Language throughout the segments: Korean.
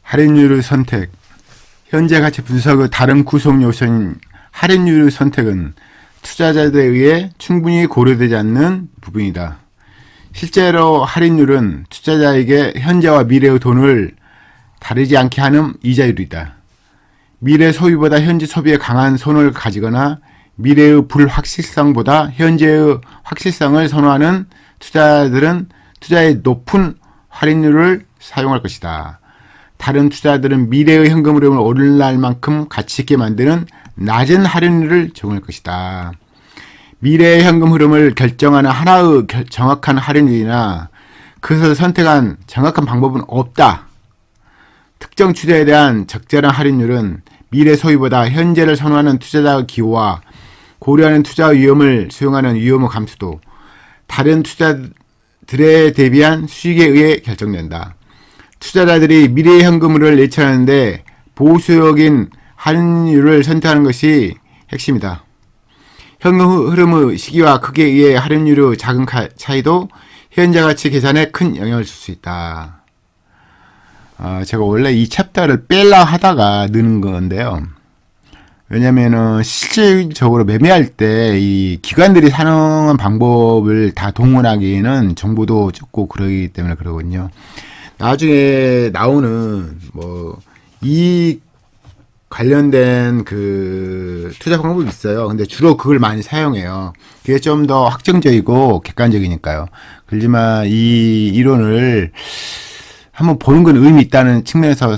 할인율의 선택. 현재 가치 분석의 다른 구성 요소인 할인율의 선택은 투자자들에 의해 충분히 고려되지 않는 부분이다. 실제로 할인율은 투자자에게 현재와 미래의 돈을 다르지 않게 하는 이자율이다. 미래 소비보다 현재 소비에 강한 선호를 가지거나 미래의 불확실성보다 현재의 확실성을 선호하는 투자자들은 투자의 높은 할인율을 사용할 것이다. 다른 투자자들은 미래의 현금 흐름을 오르날 만큼 가치 있게 만드는 낮은 할인율을 적용할 것이다. 미래의 현금 흐름을 결정하는 하나의 정확한 할인율이나 그것을 선택한 정확한 방법은 없다. 특정 투자에 대한 적절한 할인율은 미래 소비보다 현재를 선호하는 투자자의 기호와 고려하는 투자 위험을 수용하는 위험의 감수도 다른 투자들에 대비한 수익에 의해 결정된다. 투자자들이 미래의 현금을 예측하는데 보수적인 할인율을 선택하는 것이 핵심이다. 현금 흐름의 시기와 크기에 의해 할인율의 작은 차이도 현재 가치 계산에 큰 영향을 줄 수 있다. 제가 원래 이 챕터를 빼려 하다가 넣는 건데요. 왜냐면은 실질적으로 매매할 때 이 기관들이 사용한 방법을 다 동원하기에는 정보도 적고 그러기 때문에 그러거든요. 나중에 나오는 이 관련된 그 투자 방법이 있어요. 근데 주로 그걸 많이 사용해요. 그게 좀 더 확정적이고 객관적이니까요. 그렇지만 이 이론을 한번 보는 건 의미 있다는 측면에서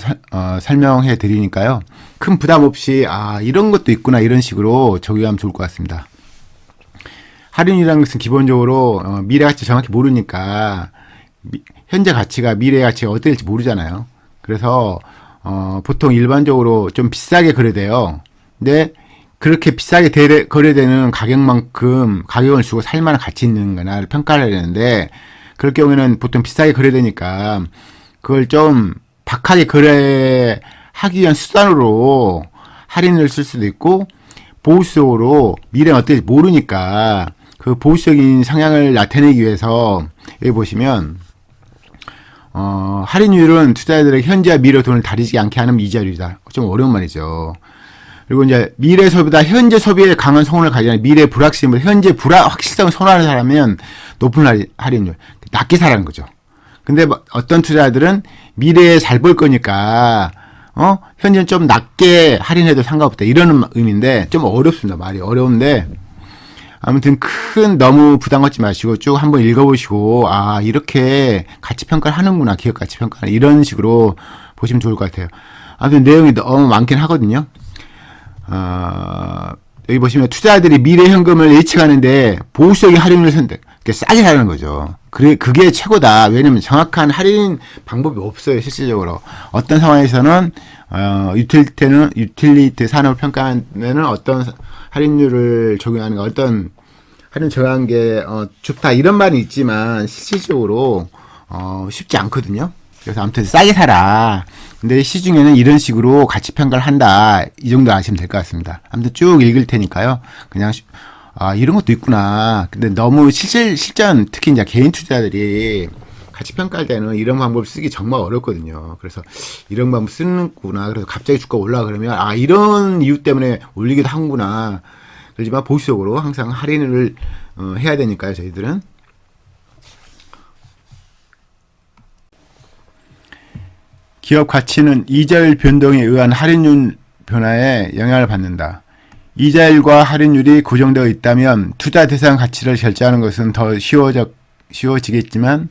설명해 드리니까요. 큰 부담 없이 이런 것도 있구나 이런 식으로 적용하면 좋을 것 같습니다. 할인이라는 것은 기본적으로 미래 가치 정확히 모르니까 현재 가치가 미래 가치가 어떻게 될지 모르잖아요. 그래서 보통 일반적으로 좀 비싸게 거래돼요. 근데 그렇게 비싸게 거래되는 가격만큼 가격을 주고 살 만한 가치 있는 거나를 평가를 해야 되는데 그럴 경우에는 보통 비싸게 거래되니까 그걸 좀 박하게 거래하기 위한 수단으로 할인을 쓸 수도 있고 보수적으로 미래는 어떨지 모르니까 그 보수적인 성향을 나타내기 위해서 여기 보시면 할인율은 투자자들의 현재와 미래 돈을 다르지 않게 하는 이자율이다. 좀 어려운 말이죠. 그리고 이제 미래 소비보다 현재 소비에 강한 성원을 가지는 미래 불확실성보다 현재 불확실성을 선호하는 사람은 높은 할인율, 낮게 사라는 거죠. 근데 어떤 투자자들은 미래에 잘 벌 거니까 현재는 좀 낮게 할인해도 상관없다 이런 의미인데 좀 어렵습니다. 말이 어려운데 아무튼 너무 부담 갖지 마시고 쭉 한번 읽어보시고 이렇게 가치평가를 하는구나 기업 가치평가는 이런 식으로 보시면 좋을 것 같아요. 아무튼 내용이 너무 많긴 하거든요. 여기 보시면 투자자들이 미래 현금을 예측하는데 보수적인 할인을 선택 싸게 사는 거죠. 그게 최고다. 왜냐면 정확한 할인 방법이 없어요. 실질적으로 어떤 상황에서는 유틸리티 산업을 평가하는 어떤 할인율을 적용하는 거, 어떤 할인 적용하는 게 좋다 이런 말이 있지만 실질적으로 쉽지 않거든요. 그래서 아무튼 싸게 사라. 근데 시중에는 이런 식으로 가치 평가를 한다. 이 정도 아시면 될 것 같습니다. 아무튼 쭉 읽을 테니까요. 그냥 이런 것도 있구나. 근데 너무 실전 특히 이제 개인 투자들이 가치 평가할 때는 이런 방법을 쓰기 정말 어렵거든요. 그래서 이런 방법 쓰는구나. 그래서 갑자기 주가 올라 그러면 이런 이유 때문에 올리기도 하구나. 그렇지만 보수적으로 항상 할인을 해야 되니까요. 저희들은. 기업 가치는 이자율 변동에 의한 할인율 변화에 영향을 받는다. 이자율과 할인율이 고정되어 있다면 투자 대상 가치를 결정하는 것은 더 쉬워지겠지만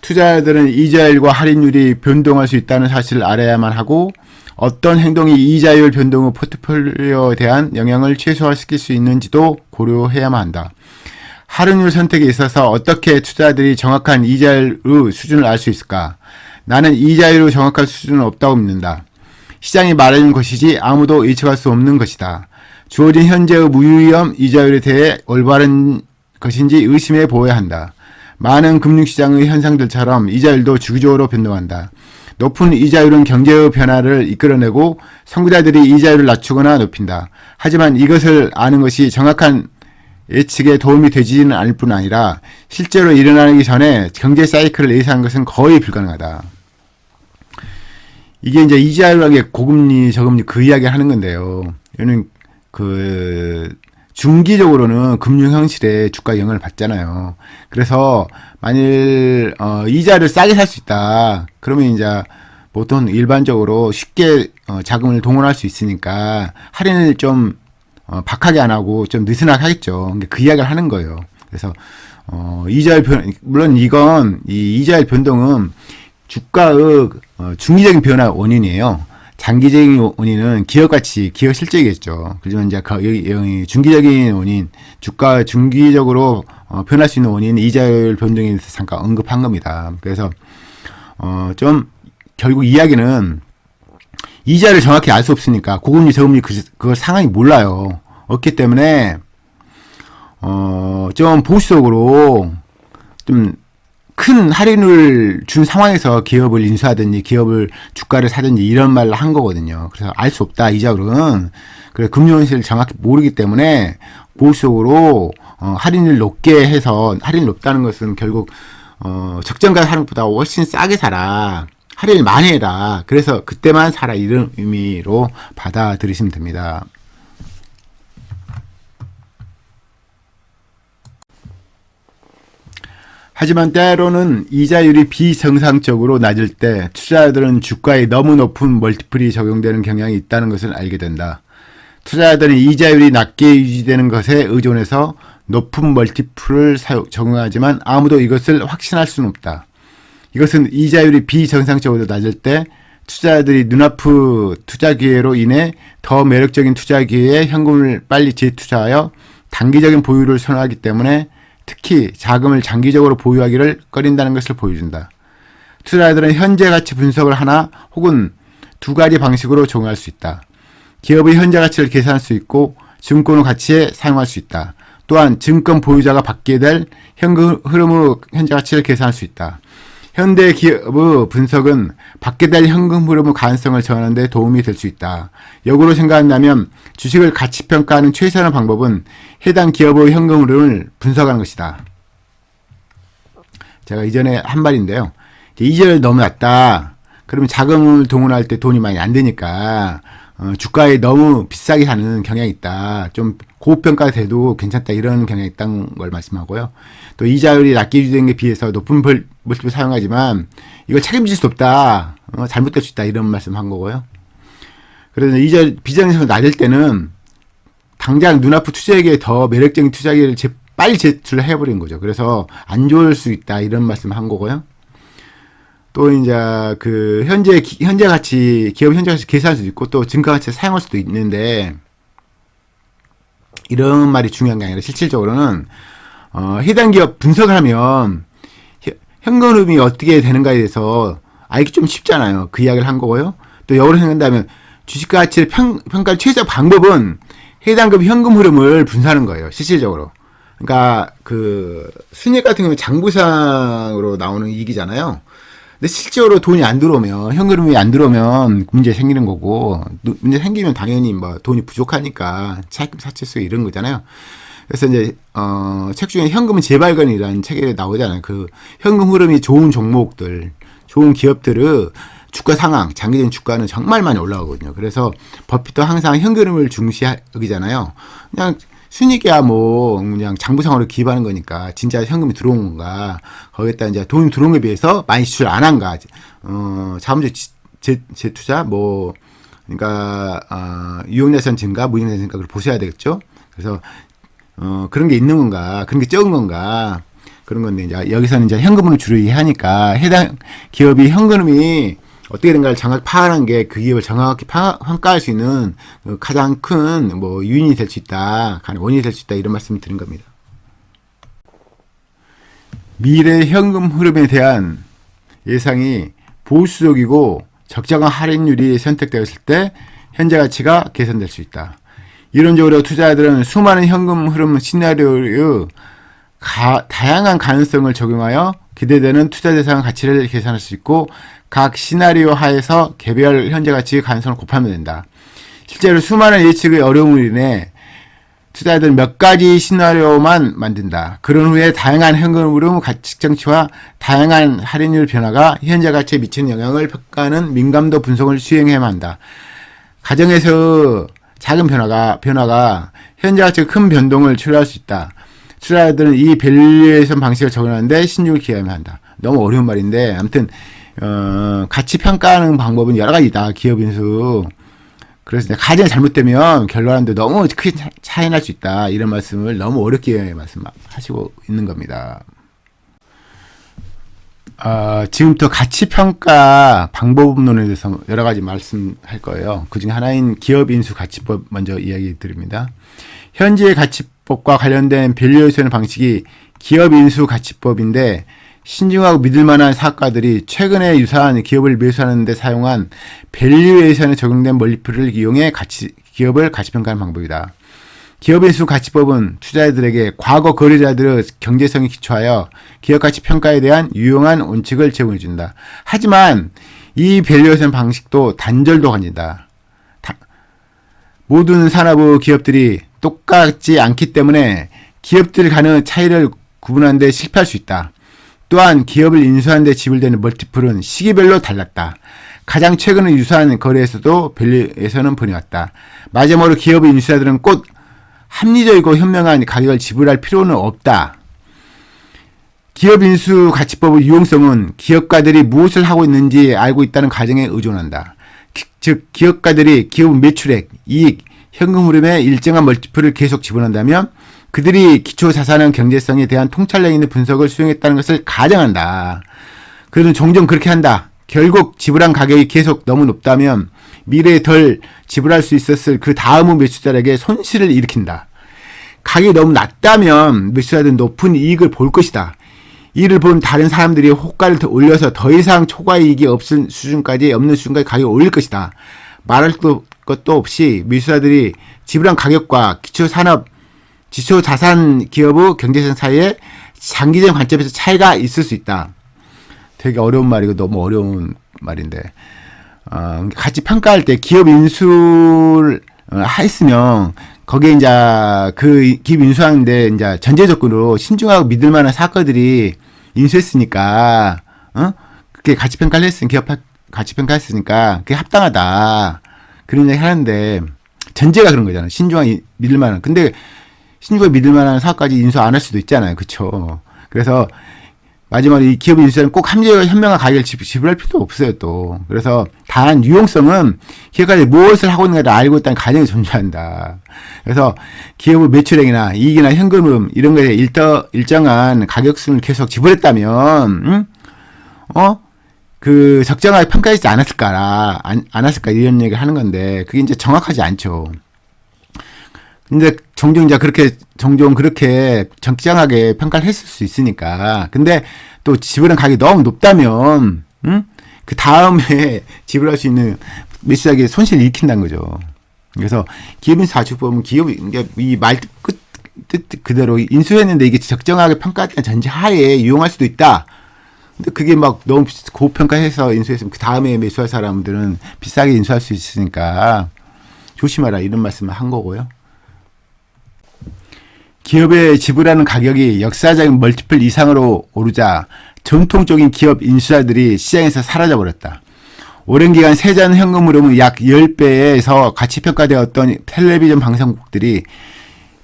투자자들은 이자율과 할인율이 변동할 수 있다는 사실을 알아야만 하고 어떤 행동이 이자율 변동의 포트폴리오에 대한 영향을 최소화시킬 수 있는지도 고려해야만 한다. 할인율 선택에 있어서 어떻게 투자자들이 정확한 이자율의 수준을 알 수 있을까? 나는 이자율의 정확한 수준은 없다고 믿는다. 시장이 말해주는 것이지 아무도 예측할 수 없는 것이다. 주어진 현재의 무위험 이자율에 대해 올바른 것인지 의심해 보아야 한다. 많은 금융시장의 현상들처럼 이자율도 주기적으로 변동한다. 높은 이자율은 경제의 변화를 이끌어내고 선구자들이 이자율을 낮추거나 높인다. 하지만 이것을 아는 것이 정확한 예측에 도움이 되지는 않을 뿐 아니라 실제로 일어나기 전에 경제 사이클을 예상하는 것은 거의 불가능하다. 이게 이제 이자율이라는 게 고금리, 저금리 그 이야기 하는 건데요. 얘는 그 중기적으로는 금융 현실에 주가 영향을 받잖아요. 그래서 만일 이자를 싸게 살 수 있다. 그러면 이제 보통 일반적으로 쉽게 자금을 동원할 수 있으니까 할인을 좀 박하게 안 하고 좀 느슨하게 하겠죠. 그 이야기를 하는 거예요. 그래서 이자율 물론 이건 이 이자율 변동은 주가의 중기적인 변화 원인이에요. 장기적인 원인은 기업 가치, 기업 실적이겠죠. 그렇지만 이제 여기 중기적인 원인, 주가 중기적으로 변할 수 있는 원인은 이자율 변동에 대해서 잠깐 언급한 겁니다. 그래서 좀 결국 이야기는 이자를 정확히 알 수 없으니까 고금리, 저금리 그걸 상황이 몰라요. 없기 때문에 좀 보수적으로 좀 큰 할인을 준 상황에서 기업을 인수하든지 기업을 주가를 사든지 이런 말을 한 거거든요. 그래서 알 수 없다 이자율은. 그래 금융 현실을 정확히 모르기 때문에 보수적으로 할인을 높게 해서 할인이 높다는 것은 결국 적정가 할인보다 훨씬 싸게 사라. 할인을 많이 해라. 그래서 그때만 사라 이런 의미로 받아들이시면 됩니다. 하지만 때로는 이자율이 비정상적으로 낮을 때 투자자들은 주가에 너무 높은 멀티플이 적용되는 경향이 있다는 것을 알게 된다. 투자자들은 이자율이 낮게 유지되는 것에 의존해서 높은 멀티플을 적용하지만 아무도 이것을 확신할 수는 없다. 이것은 이자율이 비정상적으로 낮을 때 투자자들이 눈앞의 투자 기회로 인해 더 매력적인 투자 기회에 현금을 빨리 재투자하여 단기적인 보유를 선호하기 때문에 특히 자금을 장기적으로 보유하기를 꺼린다는 것을 보여준다. 투자자들은 현재 가치 분석을 하나 혹은 두 가지 방식으로 적용할 수 있다. 기업의 현재 가치를 계산할 수 있고 증권의 가치에 사용할 수 있다. 또한 증권 보유자가 받게 될 현금 흐름의 현재 가치를 계산할 수 있다. 현대 기업의 분석은 받게 될 현금 흐름의 가능성을 정하는 데 도움이 될 수 있다. 역으로 생각한다면 주식을 가치 평가하는 최선의 방법은 해당 기업의 현금 흐름을 분석하는 것이다. 제가 이전에 한 말인데요. 이자율이 너무 낮다. 그러면 자금을 동원할 때 돈이 많이 안 되니까 주가에 너무 비싸게 사는 경향이 있다. 좀 고평가돼도 괜찮다. 이런 경향이 있다는 걸 말씀하고요. 또 이자율이 낮게 유지된 게 비해서 높은 멀티플을 사용하지만 이걸 책임질 수 없다. 잘못될 수 있다. 이런 말씀한 거고요. 그래서 이자율 비정상적으로 낮을 때는 당장 눈앞의 투자에게 더 매력적인 투자기를 빨리 제출을 해버린 거죠. 그래서 안 좋을 수 있다. 이런 말씀을 한 거고요. 또 이제 그 현재 가치 기업 현재 가치 계산할 수도 있고 또 증가 가치를 사용할 수도 있는데 이런 말이 중요한 게 아니라 실질적으로는 해당 기업 분석을 하면 현금 흐름이 어떻게 되는가에 대해서 알기 좀 쉽잖아요. 그 이야기를 한 거고요. 또 역으로 생각한다면 주식 가치를 평가할 최적 방법은 해당 기업 현금 흐름을 분석하는 거예요. 실질적으로. 그러니까 그 순이익 같은 경우는 장부상으로 나오는 이익이잖아요. 근데 실제로 돈이 안 들어오면, 현금이 안 들어오면 문제 생기는 거고, 문제 생기면 당연히 뭐 돈이 부족하니까 차익금 사채수 이런 거잖아요. 그래서 이제, 책 중에 현금은 재발견이라는 책에 나오잖아요. 그 현금 흐름이 좋은 종목들, 좋은 기업들의 주가 상황, 장기적인 주가는 정말 많이 올라가거든요. 그래서 버핏도 항상 현금 흐름을 여기잖아요. 그냥 순이익이야 뭐 그냥 장부상으로 기입하는 거니까 진짜 현금이 들어온 건가 거기에다 이제 돈이 들어온 것에 비해서 많이 지출 안 한가 자본주의 재투자 뭐 그러니까 유용자산 증가 무형자산 증가 그걸 보셔야 되겠죠. 그래서 그런 게 있는 건가 그런 게 적은 건가 그런 건데 이제 여기서는 이제 현금으로 주로 이해하니까 해당 기업이 현금이 어떻게 된가를 정확히 파악하는 게 그 기업을 정확히 평가할 수 있는 가장 큰 뭐 요인이 될 수 있다, 원인이 될 수 있다 이런 말씀을 드린 겁니다. 미래 현금 흐름에 대한 예상이 보수적이고 적정한 할인율이 선택되었을 때 현재 가치가 개선될 수 있다. 이론적으로 투자자들은 수많은 현금 흐름 시나리오의 다양한 가능성을 적용하여 기대되는 투자 대상 가치를 계산할 수 있고 각 시나리오 하에서 개별 현재 가치 가능성을 곱하면 된다. 실제로 수많은 예측의 어려움으로 인해 투자자들은 몇 가지 시나리오만 만든다. 그런 후에 다양한 현금 흐름, 가치 측정치와 다양한 할인율 변화가 현재 가치에 미치는 영향을 평가하는 민감도 분석을 수행해야만 한다. 가정에서 작은 변화가 현재 가치의 큰 변동을 초래할 수 있다. 투자자들은 이 밸류에이션 방식을 적용하는데 신중을 기해야만 한다. 너무 어려운 말인데 아무튼 가치 평가하는 방법은 여러 가지다. 기업 인수. 그래서 가정이 잘못되면 결론하는데 너무 크게 차이 날 수 있다. 이런 말씀을 너무 어렵게 말씀하시고 있는 겁니다. 지금부터 가치평가 방법론에 대해서 여러 가지 말씀할 거예요. 그 중에 하나인 기업인수 가치법 먼저 이야기 드립니다. 현재의 가치법과 관련된 밸류에이션 방식이 기업인수 가치법인데 신중하고 믿을만한 사업가들이 최근에 유사한 기업을 매수하는 데 사용한 밸류에이션에 적용된 멀티플을 이용해 기업을 가치평가하는 방법이다. 기업인수 가치법은 투자자들에게 과거 거래자들의 경제성에 기초하여 기업 가치 평가에 대한 유용한 원칙을 제공해 준다. 하지만 이 밸류에이션 방식도 단절도 가진다. 모든 산업의 기업들이 똑같지 않기 때문에 기업들 간의 차이를 구분하는 데 실패할 수 있다. 또한 기업을 인수하는 데 지불되는 멀티플은 시기별로 달랐다. 가장 최근의 유사한 거래에서도 밸류에이션은 번해왔다. 마지막으로 기업 인수자들은 꼭 합리적이고 현명한 가격을 지불할 필요는 없다. 기업 인수 가치법의 유용성은 기업가들이 무엇을 하고 있는지 알고 있다는 가정에 의존한다. 즉 기업가들이 기업 매출액, 이익, 현금 흐름에 일정한 멀티플을 계속 지불한다면 그들이 기초자산의 경제성에 대한 통찰력 있는 분석을 수행했다는 것을 가정한다. 그들은 종종 그렇게 한다. 결국 지불한 가격이 계속 너무 높다면 미래에 덜 지불할 수 있었을 그 다음의 매수자에게 손실을 일으킨다. 가격이 너무 낮다면 매수자들은 높은 이익을 볼 것이다. 이를 본 다른 사람들이 호가를 더 올려서 더 이상 초과이익이 없는 수준까지 가격을 올릴 것이다. 말할 것도 없이 매수자들이 지불한 가격과 기초자산 기업의 경제성 사이에 장기적인 관점에서 차이가 있을 수 있다. 되게 어려운 말이고 너무 어려운 말인데 같이 평가할 때 기업 인수를 했으면 거기에 이제 그 기업 인수하는데 이제 전제 조건으로 신중하고 믿을 만한 사건들이 인수했으니까 그게 가치 평가를 했으니까 기업 가치 평가했으니까 그게 합당하다. 그런 얘기 하는데 전제가 그런 거잖아요. 신중하게 믿을 만한. 근데 신중하게 믿을 만한 사업까지 인수 안 할 수도 있잖아요. 그렇죠? 그래서 마지막으로 이 기업 인수자는 꼭 합리적이고 현명한 가격을 지불할 필요도 없어요, 또. 그래서 단 유용성은 기업가들이 무엇을 하고 있는가를 알고 있다는 가정이 존재한다. 그래서 기업의 매출액이나 이익이나 현금음 이런 거에 일정한 가격수를 계속 지불했다면 그 적정하게 평가하지 않았을까 이런 얘기를 하는 건데 그게 이제 정확하지 않죠. 근데 종종 그렇게 적정하게 평가를 했을 수 있으니까. 근데 또 지불한 가격이 너무 높다면, 그 다음에 지불할 수 있는 매수자에게 손실을 일으킨다는 거죠. 그래서 기업인수 가치법은 이 말 뜻 그대로 인수했는데 이게 적정하게 평가했다는 전제하에 이용할 수도 있다. 근데 그게 막 너무 고평가해서 인수했으면 그 다음에 매수할 사람들은 비싸게 인수할 수 있으니까 조심하라 이런 말씀을 한 거고요. 기업에 지불하는 가격이 역사적인 멀티플 이상으로 오르자 전통적인 기업 인수자들이 시장에서 사라져버렸다. 오랜 기간 세전 현금 흐름은 약 10배에서 가치평가되었던 텔레비전 방송국들이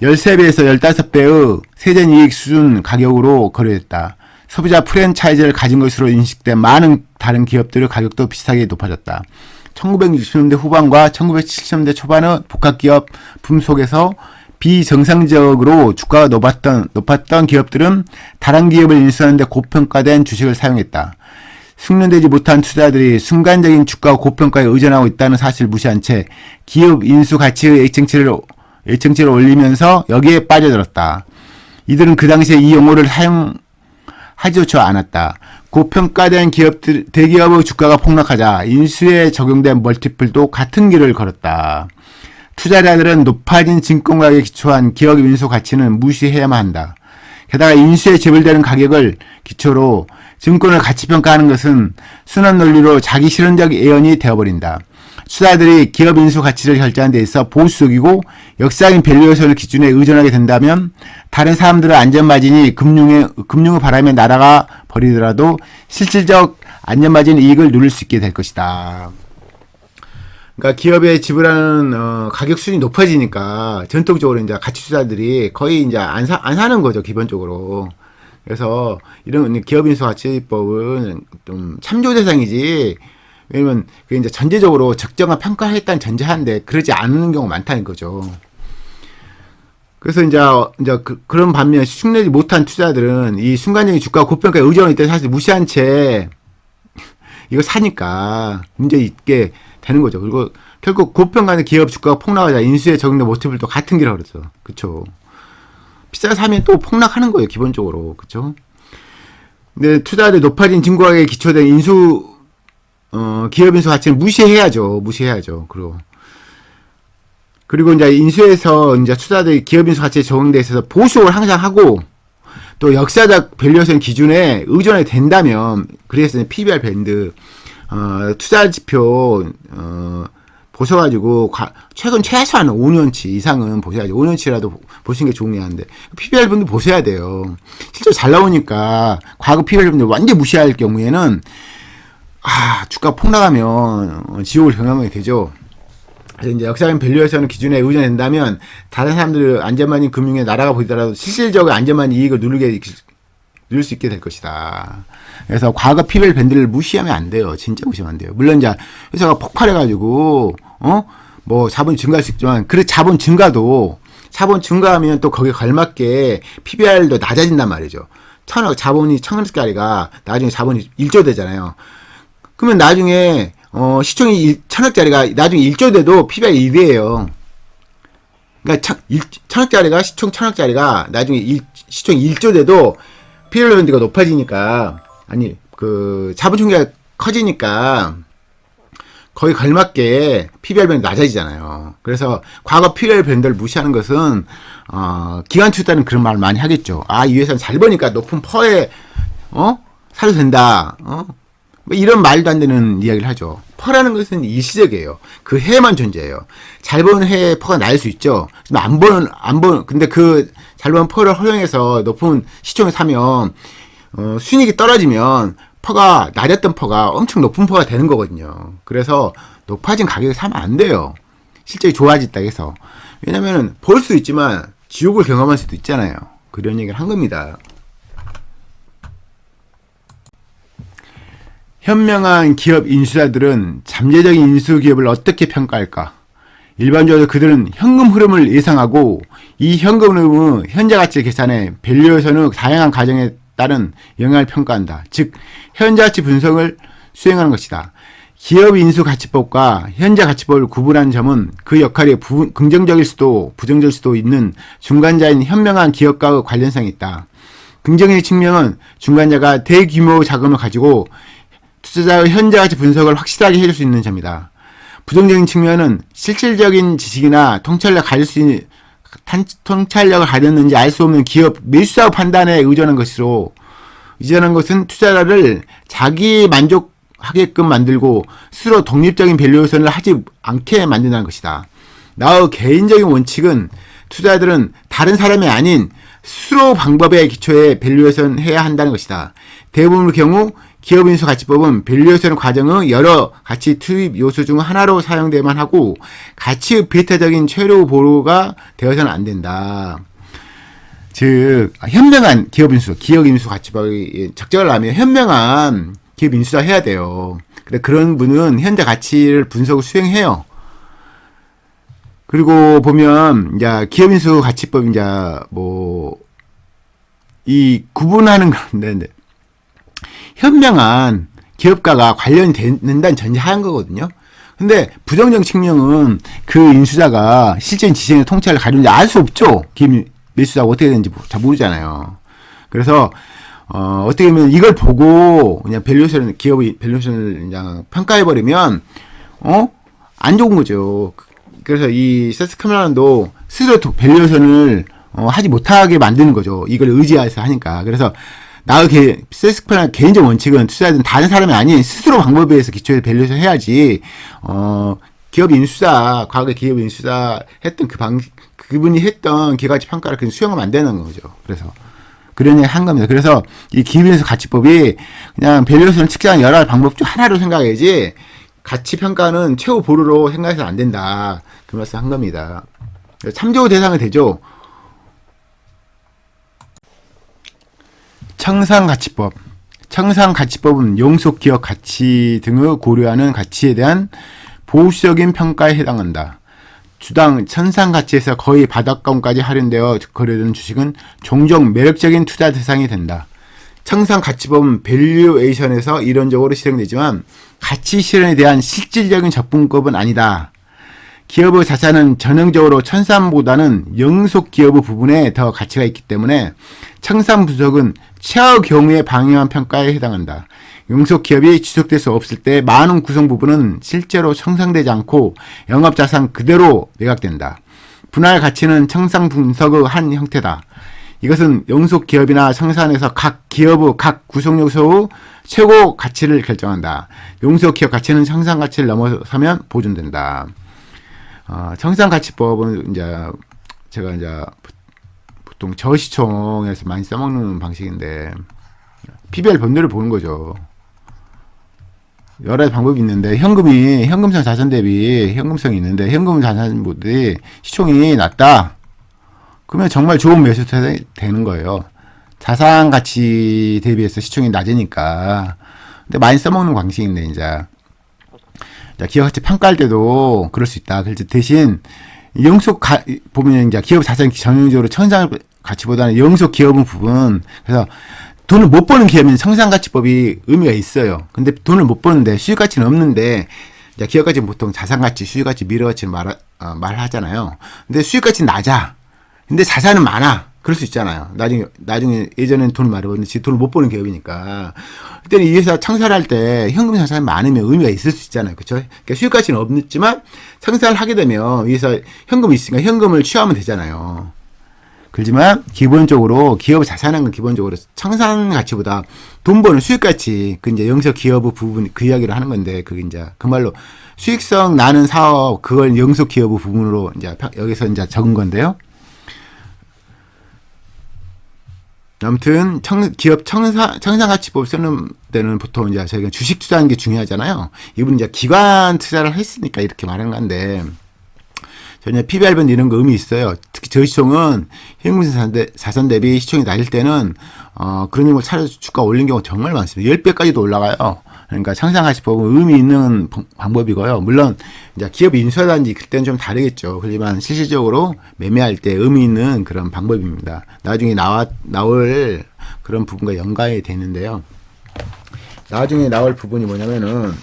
13배에서 15배의 세전 이익 수준 가격으로 거래됐다. 소비자 프랜차이즈를 가진 것으로 인식된 많은 다른 기업들의 가격도 비슷하게 높아졌다. 1960년대 후반과 1970년대 초반의 복합기업 붐 속에서 비정상적으로 주가가 높았던 기업들은 다른 기업을 인수하는데 고평가된 주식을 사용했다. 숙련되지 못한 투자자들이 순간적인 주가 고평가에 의존하고 있다는 사실을 무시한 채 기업 인수 가치의 예측치를 올리면서 여기에 빠져들었다. 이들은 그 당시에 이 용어를 사용하지조차 않았다. 고평가된 대기업의 주가가 폭락하자 인수에 적용된 멀티플도 같은 길을 걸었다. 투자자들은 높아진 증권가격에 기초한 기업 인수 가치는 무시해야만 한다. 게다가 인수에 지불되는 가격을 기초로 증권을 가치평가하는 것은 순환 논리로 자기 실현적 예언이 되어버린다. 투자자들이 기업 인수 가치를 결정하는 데 있어 보수적이고 역사적인 밸류에이션을 기준에 의존하게 된다면 다른 사람들의 안전마진이 금융을 바라며 날아가 버리더라도 실질적 안전마진 이익을 누릴 수 있게 될 것이다. 그러니까 기업에 지불하는 가격 수준이 높아지니까 전통적으로 이제 가치 투자들이 거의 이제 안 사는 거죠, 기본적으로. 그래서 이런 기업 인수 가치법은 좀 참조 대상이지. 왜냐면 그게 이제 전제적으로 적정한 평가를 했다는 전제하는데 그러지 않는 경우가 많다는 거죠. 그래서 이제 그런 반면 숙려지 못한 투자들은 이 순간적인 주가 고평가에 의존할 때 사실 무시한 채 이거 사니까 문제 있게 되는 거죠. 그리고 결국 고평가는 기업 주가가 폭락하자 인수에 적용된 모티브도 같은 길이라고 그러죠. 그쵸. 비싸게 사면 또 폭락하는 거예요, 기본적으로. 그쵸. 근데 투자자들이 높아진 증거가격에 기초된 기업 인수 가치는 무시해야죠. 그리고 이제 인수에서 이제 투자자들이 기업 인수 가치에 적용돼 있어서 보수를 항상 하고 또 역사적 밸류에이션 기준에 의존하게 된다면 그래서 PBR 밴드 투자 지표 보셔가지고 최근 최소한 5년치 이상은 보셔야죠. 5년치라도 보시는 게 중요한데 PBR 밴드 보셔야 돼요. 실제로 잘 나오니까 과거 PBR 밴드 완전 무시할 경우에는 주가 폭락하면 지옥을 경험하게 되죠. 그래서 이제 역사적인 밸류에이션 기준에 의존된다면 다른 사람들 안전만인 금융에 날아가 보이더라도 실질적으로 안전만 이익을 누릴 수 있게 될 것이다. 그래서 과거 PBR 밴드를 무시하면 안 돼요. 진짜 무시하면 안 돼요. 물론 이제 회사가 폭발해가지고 뭐 자본이 증가할 수 있지만 그 자본 증가하면 또 거기에 걸맞게 PBR도 낮아진단 말이죠. 자본이 1,000억짜리가 나중에 자본이 1조 되잖아요. 그러면 나중에 시총이 1,000억짜리가 나중에 1조 돼도 PBR이 1이에요. 그러니까 1,000억짜리가 시총 1,000억짜리가 나중에 시총이 1조 돼도 PBR 밴드가 높아지니까 자본 총계가 커지니까 거의 걸맞게 PBR 밴드 낮아지잖아요. 그래서 과거 PBR 밴드를 무시하는 것은 기관 투자는 그런 말을 많이 하겠죠. 이 회사는 잘 버니까 높은 퍼에 사도 된다. 뭐 이런 말도 안 되는 이야기를 하죠. 퍼라는 것은 일시적이에요. 그 해만 존재해요. 잘 버는 해에 퍼가 날 수 있죠. 근데 그 잘 버는 퍼를 활용해서 높은 시총에 사면, 순이익이 떨어지면 낮았던 퍼가 엄청 높은 퍼가 되는 거거든요. 그래서 높아진 가격에 사면 안 돼요. 실제 좋아졌다 해서. 왜냐면은 볼 수 있지만 지옥을 경험할 수도 있잖아요. 그런 얘기를 한 겁니다. 현명한 기업 인수자들은 잠재적인 인수 기업을 어떻게 평가할까? 일반적으로 그들은 현금 흐름을 예상하고 이 현금 흐름은 현재 가치 계산에 밸류에이션의 다양한 과정에 따른 영향을 평가한다. 즉 현재 가치 분석을 수행하는 것이다. 기업 인수 가치법과 현재 가치법을 구분하는 점은 그 역할이 긍정적일 수도 부정적일 수도 있는 중간자인 현명한 기업과의 관련성이 있다. 긍정적인 측면은 중간자가 대규모 자금을 가지고 투자자의 현재 가치 분석을 확실하게 해줄 수 있는 점이다. 부정적인 측면은 실질적인 지식이나 통찰력을 가졌는지 알 수 없는 기업 매수사 판단에 의존한 것은 투자자를 자기 만족하게끔 만들고 스스로 독립적인 밸류에이션을 하지 않게 만든다는 것이다. 나의 개인적인 원칙은 투자자들은 다른 사람이 아닌 스스로 방법에 기초해 밸류에이션 해야 한다는 것이다. 대부분의 경우 기업인수 가치법은 밸류에이션 과정의 여러 가치 투입 요소 중 하나로 사용되만 하고 가치의 배타적인 최로 보루가 되어서는 안 된다. 즉 현명한 기업인수 가치법이 적정을 하면 현명한 기업인수가 해야 돼요. 근데 그런 분은 현재 가치를 분석을 수행해요. 그리고 보면 이제 기업인수 가치법 이제 이 구분하는 건데 현명한 기업가가 관련이 된다는 전제한 거거든요. 근데 부정적 측면은 그 인수자가 실제인 지식의 통찰을 가지는지 알 수 없죠. 기업 매수자가 어떻게 되는지 잘 모르잖아요. 그래서 어떻게 보면 이걸 보고 그냥 기업의 밸류에이션을 그냥 평가해버리면 안 좋은 거죠. 그래서 이 세스카메라도 스스로 밸류에이션을 하지 못하게 만드는 거죠. 이걸 의지해서 하니까. 그래서 나의 세스카메라 개인적 원칙은 투자자들은 다른 사람이 아닌 스스로 방법에 의해서 기초해서 밸류에이션 해야지 기업 인수자, 과거에 기업 인수자 했던 그분이 했던 기가치 평가를 그냥 수용하면 안 되는 거죠. 그래서 그런 얘기 한 겁니다. 그래서 이 기업인수 가치법이 그냥 밸류에이션을 측정하는 여러 방법 중 하나로 생각해야지 가치 평가는 최후 보루로 생각해서 안 된다. 그 말씀 한 겁니다. 참조 대상이 되죠. 청산가치법. 청산가치법은 영속기업 가치 등을 고려하는 가치에 대한 보수적인 평가에 해당한다. 주당 청산가치에서 거의 바닥권까지 할인되어 거래되는 주식은 종종 매력적인 투자 대상이 된다. 청산가치법은 밸류에이션에서 이론적으로 실행되지만 가치 실현에 대한 실질적인 접근법은 아니다. 기업의 자산은 전형적으로 청산보다는 영속기업의 부분에 더 가치가 있기 때문에 청산 분석은 최악 경우의 방향한 평가에 해당한다. 영속기업이 지속될 수 없을 때 많은 구성 부분은 실제로 청산되지 않고 영업자산 그대로 매각된다. 분할 가치는 청산 분석의 한 형태다. 이것은 영속기업이나 청산에서 각 기업의 각 구성 요소의 최고 가치를 결정한다. 영속기업 가치는 청산 가치를 넘어서면 보존된다. 청산가치법은 제가 보통 저시총에서 많이 써먹는 방식인데 PBR 법률을 보는 거죠. 여러 가지 방법이 있는데 현금성 자산 대비 현금성이 있는데 현금 자산보다 시총이 낮다. 그러면 정말 좋은 매수가 되는 거예요. 자산 가치 대비해서 시총이 낮으니까. 근데 많이 써먹는 방식인데 기업 가치 평가할 때도 그럴 수 있다. 그래서 대신 보면 기업 자산 전형적으로 청산 가치보다는 영속 기업은 부분. 그래서 돈을 못 버는 기업은 청산가치법이 의미가 있어요. 근데 돈을 못 버는데 수익 가치는 없는데 기업 가치는 보통 자산 가치, 수익 가치, 미래 가치를 말하잖아요. 근데 수익 가치는 낮아. 근데 자산은 많아. 그럴 수 있잖아요. 나중에 예전에는 돈을 많이 버는데 지금 돈을 못 버는 기업이니까. 그때는 이 회사 청산할 때 현금 자산이 많으면 의미가 있을 수 있잖아요. 그쵸? 그러니까 수익 가치는 없지만 청산을 하게 되면 이 회사 현금이 있으니까 현금을 취하면 되잖아요. 그렇지만 기본적으로 기업의 자산한 건 기본적으로 청산 가치보다 돈 버는 수익 가치, 그 영속 기업의 부분, 그 이야기를 하는 건데, 그게 그 말로 수익성 나는 사업, 그걸 영속 기업의 부분으로 여기서 적은 건데요. 아무튼 기업 청산가치법 쓰는 때는 보통 저희가 주식 투자하는 게 중요하잖아요. 이분 기관 투자를 했으니까 이렇게 말하는 건데, 전혀 PBR변 이런 거 의미 있어요. 특히 저시총은 현금 자산 대비 시총이 낮을 때는 그런 용을 차려서 주가 올린 경우가 정말 많습니다. 10배까지도 올라가요. 그러니까 청산가치법은 의미 있는 방법이고요. 물론 기업이 인수하든지 그때는 좀 다르겠죠. 그렇지만 실질적으로 매매할 때 의미 있는 그런 방법입니다. 나중에 나올 그런 부분과 연관이 되는데요. 나중에 나올 부분이 뭐냐면은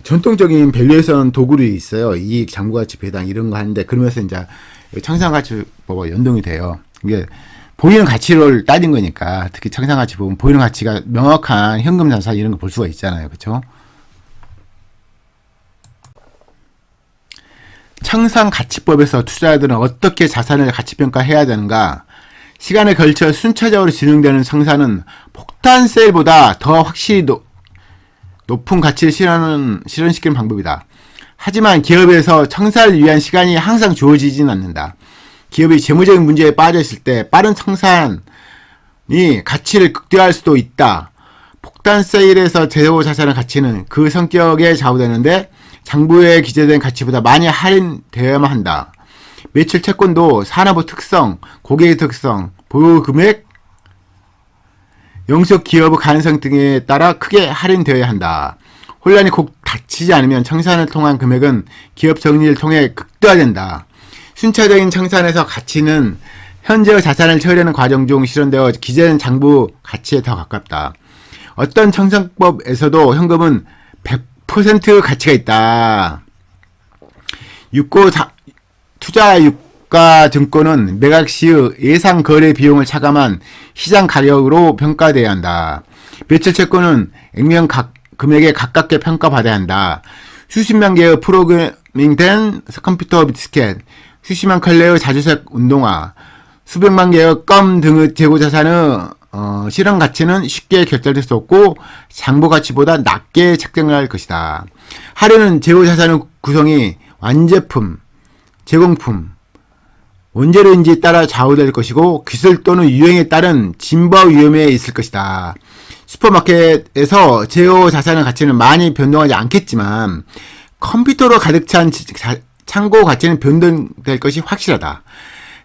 전통적인 밸류에이션 도구들이 있어요. 이익, 장부가치, 배당 이런 거 하는데 그러면서 청산가치법과 연동이 돼요. 이게 보이는 가치를 따진 거니까 특히 청산가치법은 보이는 가치가 명확한 현금 자산 이런 거 볼 수가 있잖아요. 그렇죠? 청산가치법에서 투자자들은 어떻게 자산을 가치평가해야 되는가? 시간에 걸쳐 순차적으로 진행되는 청산은 폭탄 세일보다 더 확실히 높은 가치를 실현시키는 방법이다. 하지만 기업에서 청산을 위한 시간이 항상 주어지진 않는다. 기업이 재무적인 문제에 빠져 있을 때 빠른 청산이 가치를 극대화할 수도 있다. 폭탄 세일에서 재고 자산의 가치는 그 성격에 좌우되는데 장부에 기재된 가치보다 많이 할인되어야만 한다. 매출 채권도 산업의 특성, 고객의 특성, 보유 금액, 영속 기업의 가능성 등에 따라 크게 할인되어야 한다. 혼란이 꼭 닥치지 않으면 청산을 통한 금액은 기업 정리를 통해 극대화된다. 순차적인 청산에서 가치는 현재의 자산을 처리하는 과정 중 실현되어 기재된 장부 가치에 더 가깝다. 어떤 청산법에서도 현금은 100% 가치가 있다. 투자 유가 증권은 매각 시의 예상 거래 비용을 차감한 시장 가격으로 평가돼야 한다. 매출 채권은 액면 금액에 가깝게 평가받아야 한다. 수십만 개의 프로그래밍된 컴퓨터 디스켓, 수십만 컬러의 자주색 운동화, 수백만 개의 껌 등의 재고자산의 실현 가치는 쉽게 결정될 수 없고 장부 가치보다 낮게 책정할 것이다. 할인은 재고 자산의 구성이 완제품, 제공품, 원재료인지에 따라 좌우될 것이고 기술 또는 유행에 따른 진보 위험에 있을 것이다. 슈퍼마켓에서 재고 자산의 가치는 많이 변동하지 않겠지만 컴퓨터로 가득 찬 창고 가치는 변동될 것이 확실하다.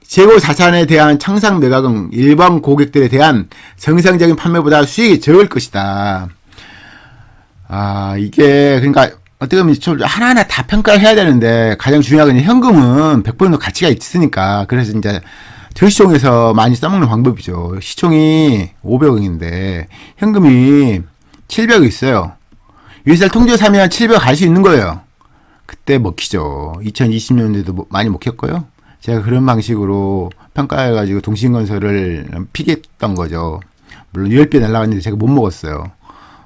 재고 자산에 대한 청산 매각은 일반 고객들에 대한 정상적인 판매보다 수익이 적을 것이다. 이게 그러니까 어떻게 보면 좀 하나하나 다 평가를 해야 되는데 가장 중요한 건 현금은 100% 가치가 있으니까 그래서 이제 저시총에서 많이 써먹는 방법이죠. 시총이 500억인데 현금이 700억 있어요. 유리살 통째 사면 700억 갈 수 있는 거예요. 그때 먹히죠. 2020년에도 많이 먹혔고요. 제가 그런 방식으로 평가해가지고 동신건설을 피겠던 거죠. 물론 10배 날라갔는데 제가 못 먹었어요.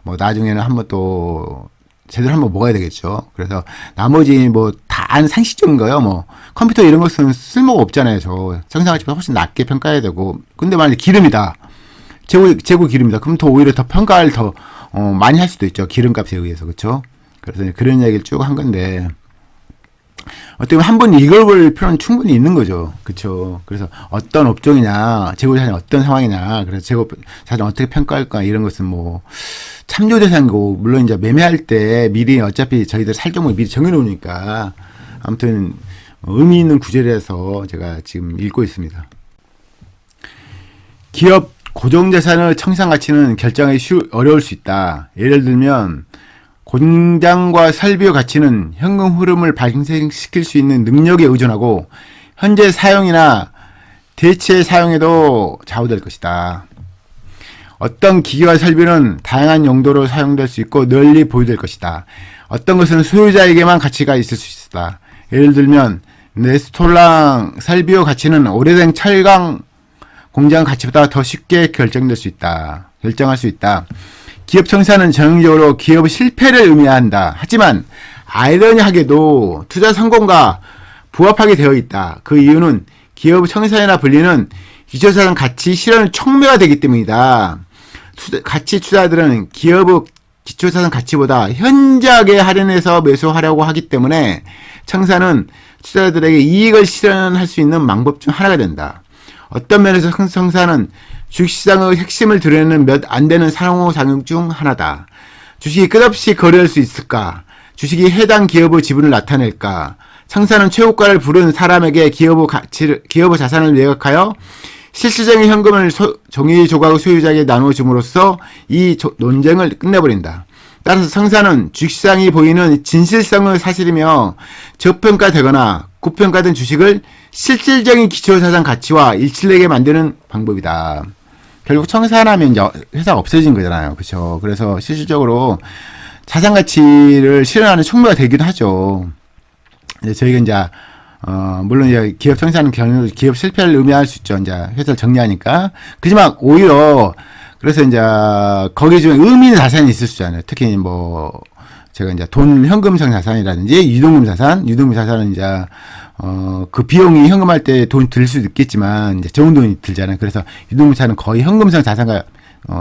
뭐 나중에는 한번 또 제대로 한번 먹어야 되겠죠. 그래서 나머지 뭐 다 상식적인 거예요. 뭐 컴퓨터 이런 것은 쓸모가 없잖아요. 저 정상가치보다 훨씬 낮게 평가해야 되고. 근데 만약에 기름이다. 재고 기름이다. 그럼 더 오히려 더 평가를 더 많이 할 수도 있죠. 기름값에 의해서. 그렇죠? 그래서 그런 이야기를 쭉 한 건데 어떻게 보면 한 번 읽어볼 필요는 충분히 있는 거죠. 그렇죠? 그래서 어떤 업종이냐, 재고 자산이 어떤 상황이냐, 그래서 재고 자산 어떻게 평가할까 이런 것은 뭐 참조 대상이고 물론 이제 매매할 때 미리 어차피 저희들 살 종목을 미리 정해놓으니까 아무튼 의미 있는 구절이라서 제가 지금 읽고 있습니다. 기업 고정자산의 청산 가치는 결정하기 어려울 수 있다. 예를 들면 공장과 설비의 가치는 현금 흐름을 발생시킬 수 있는 능력에 의존하고 현재 사용이나 대체 사용에도 좌우될 것이다. 어떤 기계와 설비는 다양한 용도로 사용될 수 있고 널리 보유될 것이다. 어떤 것은 소유자에게만 가치가 있을 수 있다. 예를 들면 레스토랑 설비의 가치는 오래된 철강 공장 가치보다 더 쉽게 결정할 수 있다. 기업 청산은 전형적으로 기업의 실패를 의미한다. 하지만 아이러니하게도 투자 성공과 부합하게 되어 있다. 그 이유는 기업 청산이나 분리는 기초자산 가치 실현의 촉매가 되기 때문이다. 가치 투자들은 기업의 기초자산 가치보다 현저하게 할인해서 매수하려고 하기 때문에 청산은 투자자들에게 이익을 실현할 수 있는 방법 중 하나가 된다. 어떤 면에서 청산은 주식시장의 핵심을 드러내는 몇 안 되는 상호작용 중 하나다. 주식이 끝없이 거래할 수 있을까? 주식이 해당 기업의 지분을 나타낼까? 청산은 최고가를 부른 사람에게 기업의 자산을 매각하여 실질적인 현금을 종이 조각 소유자에게 나눠줌으로써 이 논쟁을 끝내버린다. 따라서 청산은 주식시장이 보이는 진실성의 사실이며 저평가되거나 고평가된 주식을 실질적인 기초자산 가치와 일치되게 만드는 방법이다. 결국 청산하면 이제 회사가 없어진 거잖아요. 그렇죠? 그래서 실질적으로 자산 가치를 실현하는 촉매가 되기도 하죠. 이제 저희가 이제 물론 이제 기업 청산은 경우 기업 실패를 의미할 수 있죠. 이제 회사를 정리하니까. 그지만 오히려 그래서 이제 거기 중에 의미 있는 자산이 있을 수 있잖아요. 특히 뭐 제가 이제 현금성 자산이라든지 유동금 자산은 이제 그 비용이 현금할 때 돈 들 수도 있겠지만 이제 적은 돈이 들잖아요. 그래서 유동금 자산은 거의 현금성 자산과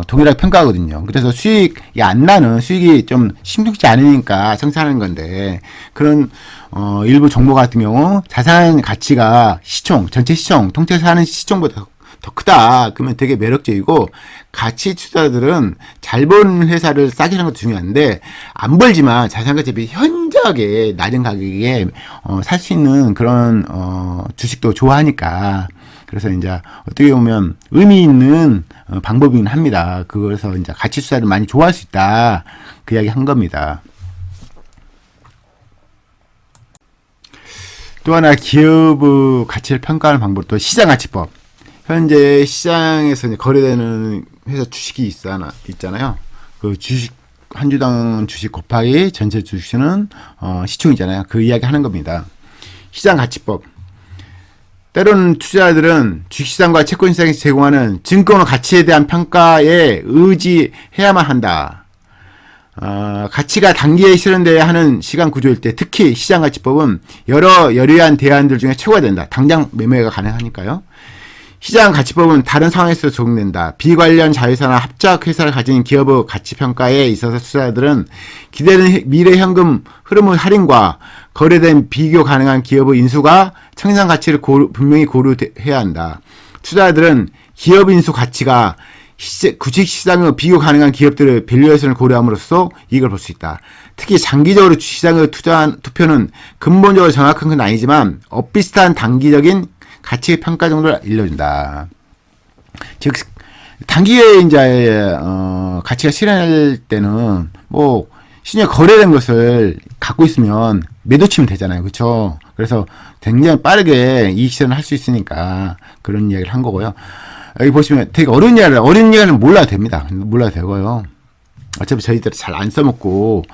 동일하게 평가하거든요. 그래서 수익이 안 나는 수익이 좀 심상치 않으니까 청산하는 건데 그런 일부 종목 같은 경우 자산 가치가 전체 시총 통째로 사는 시총보다 더 크다. 그러면 되게 매력적이고 가치 투자들은 잘 버는 회사를 싸게 하는 것도 중요한데 안 벌지만 자산 가치 대비 현저하게 낮은 가격에 살 수 있는 그런 주식도 좋아하니까 그래서 이제 어떻게 보면 의미 있는 방법이긴 합니다. 그래서 이제 가치 투자를 많이 좋아할 수 있다. 그 이야기 한 겁니다. 또 하나 기업의 가치를 평가하는 방법도 시장가치법. 현재 시장에서 이제 거래되는 회사 주식이 있잖아요. 그 주식 한 주당 주식 곱하기 전체 주식은 시총이잖아요. 그 이야기 하는 겁니다. 시장가치법. 때로는 투자자들은 주식시장과 채권시장에서 제공하는 증권의 가치에 대한 평가에 의지해야만 한다. 가치가 단기에 실현돼야 하는 시간 구조일 때 특히 시장가치법은 여러 여리한 대안들 중에 최고가 된다. 당장 매매가 가능하니까요. 시장 가치법은 다른 상황에서 적용된다. 비관련 자회사나 합작 회사를 가진 기업의 가치 평가에 있어서 투자자들은 기대되는 미래 현금 흐름의 할인과 거래된 비교 가능한 기업의 인수가 청산 가치를 분명히 고려해야 한다. 투자자들은 기업 인수 가치가 주식 시장의 비교 가능한 기업들의 밸류에이션을 고려함으로써 이익을 볼 수 있다. 특히 장기적으로 주식시장의 투표는 근본적으로 정확한 건 아니지만 엇비슷한 단기적인 가치 평가 정도를 일러준다. 즉 단기에 이제 가치가 실현할 때는 뭐 신규 거래된 것을 갖고 있으면 매도 치면 되잖아요, 그렇죠? 그래서 굉장히 빠르게 이익 실현을 할 수 있으니까 그런 이야기를 한 거고요. 여기 보시면 되게 어려운 이야기는 몰라도 됩니다. 몰라도 되고요. 어차피 저희들 잘 안 써먹고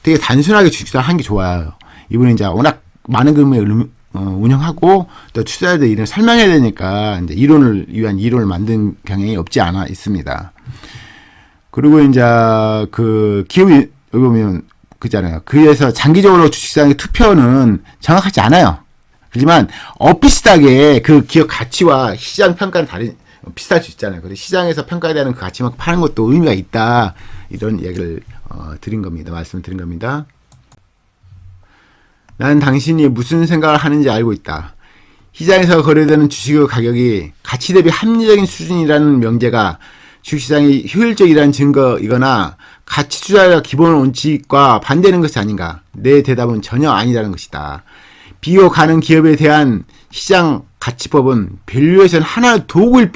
되게 단순하게 주식을 하는 게 좋아요. 이분은 이제 워낙 많은 금액을 운영하고 또 투자자들 이런 설명해야 되니까 이제 위한 이론을 만든 경향이 없지 않아 있습니다. 그리고 이제 그 기업이 여기 보면 그잖아요. 그래서 장기적으로 주식시장의 투표는 정확하지 않아요. 하지만 비슷하게 그 기업 가치와 시장 평가는 비슷할 수 있잖아요. 그래서 시장에서 평가되는 그 가치만큼 파는 것도 의미가 있다. 이런 얘기를 말씀을 드린 겁니다. 나는 당신이 무슨 생각을 하는지 알고 있다. 시장에서 거래되는 주식의 가격이 가치 대비 합리적인 수준이라는 명제가 주식시장이 효율적이라는 증거이거나 가치 투자의 기본 원칙과 반대하는 것이 아닌가. 내 대답은 전혀 아니라는 것이다. 비교 가능 기업에 대한 시장 가치법은 밸류에이션 하나의 도구일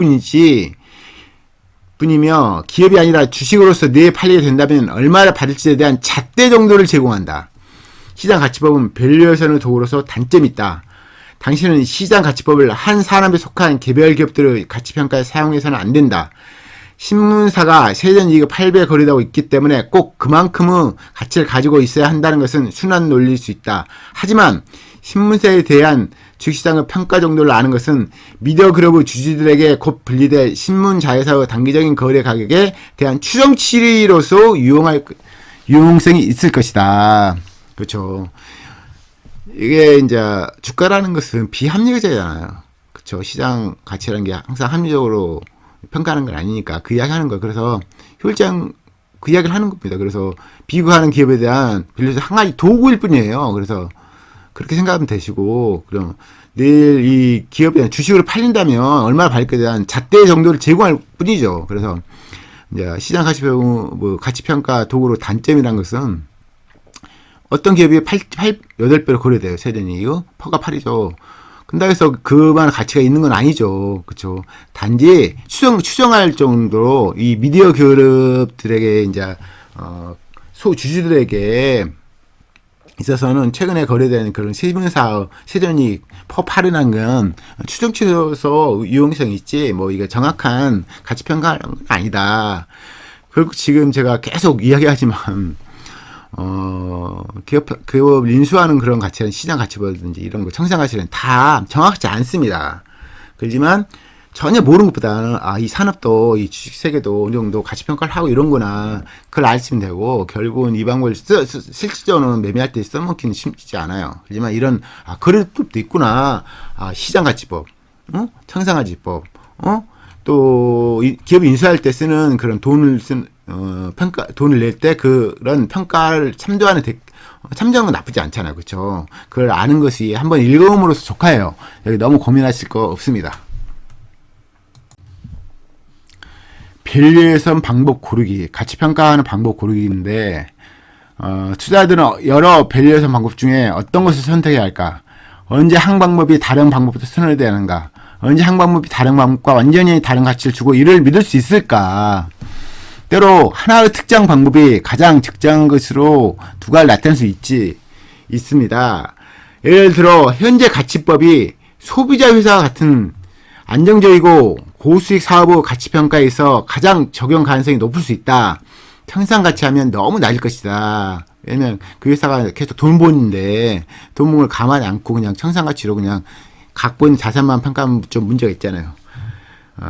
뿐이며 기업이 아니라 주식으로서 내 팔리게 된다면 얼마나 받을지에 대한 잣대 정도를 제공한다. 시장 가치법은 밸류에이션의 도구로서 단점이 있다. 당신은 시장 가치법을 한 산업에 속한 개별 기업들의 가치평가에 사용해서는 안 된다. 신문사가 세전 이익의 8배 거래되고 있기 때문에 꼭 그만큼의 가치를 가지고 있어야 한다는 것은 순한 논리일 수 있다. 하지만 신문사에 대한 주식시장의 평가 정도를 아는 것은 미디어 그룹의 주주들에게 곧 분리될 신문 자회사의 단기적인 거래 가격에 대한 추정치로서 유용성이 있을 것이다. 그렇죠. 이게 이제 주가라는 것은 비합리적이잖아요. 그렇죠. 시장 가치라는 게 항상 합리적으로 평가하는 건 아니니까 그 이야기 하는 거예요. 그래서 효율적 그 이야기를 하는 겁니다. 그래서 비교하는 기업에 대한 빌려서 한 가지 도구일 뿐이에요. 그래서 그렇게 생각하면 되시고, 그럼 내일 이 기업에 대한 주식으로 팔린다면 얼마나 받을까에 대한 잣대 정도를 제공할 뿐이죠. 그래서 이제 시장 가치평가 도구로 단점이란 것은 어떤 기업이 8배로 거래돼요. 세전이. 이거 퍼가 8이죠. 근데 해서 그만 가치가 있는 건 아니죠. 그쵸. 단지 추정할 정도로 이 미디어 그룹들에게 이제, 소주주들에게 있어서는 최근에 거래되는 그런 신문사 세전이 퍼 8이라는 건 추정치로서 유용성이 있지, 뭐 이게 정확한 가치평가는 아니다. 그리고 지금 제가 계속 이야기하지만, 기업 인수하는 그런 가치는 시장 가치라든지 이런 거, 청산 가치는 다 정확하지 않습니다. 그렇지만 전혀 모르는 것보다는, 이 산업도, 이 주식 세계도 어느 정도 가치평가를 하고 이런구나. 그걸 알시면 되고, 결국은 이 방법을 실질적으로는 매매할 때 써먹기는 쉽지 않아요. 하지만 이런, 거래법도 있구나. 시장 가치법, 청산 가치법, 또, 기업이 인수할 때 쓰는 그런 돈을 돈을 낼 때 그런 평가를 참조하는 건 나쁘지 않잖아요. 그쵸? 그걸 아는 것이 한번 읽어옴으로써 좋아요. 여기 너무 고민하실 거 없습니다. 밸류에이션 방법 고르기, 가치평가하는 방법 고르기인데, 투자자들은 여러 밸류에이션 방법 중에 어떤 것을 선택해야 할까? 언제 한 방법이 다른 방법부터 선호해야 하는가? 언제 한 방법이 다른 방법과 완전히 다른 가치를 주고 이를 믿을 수 있을까? 때로 하나의 특정 방법이 가장 적정한 것으로 두각을 나타낼 수 있습니다. 예를 들어 현재 가치법이 소비자 회사와 같은 안정적이고 고수익 사업의 가치평가에서 가장 적용 가능성이 높을 수 있다. 청산 가치하면 너무 낮을 것이다. 왜냐면 그 회사가 계속 돈 버는데 돈 버는 걸 가만히 않고 그냥 청산 가치로 그냥 갖고 있는 자산만 평가하면 좀 문제가 있잖아요.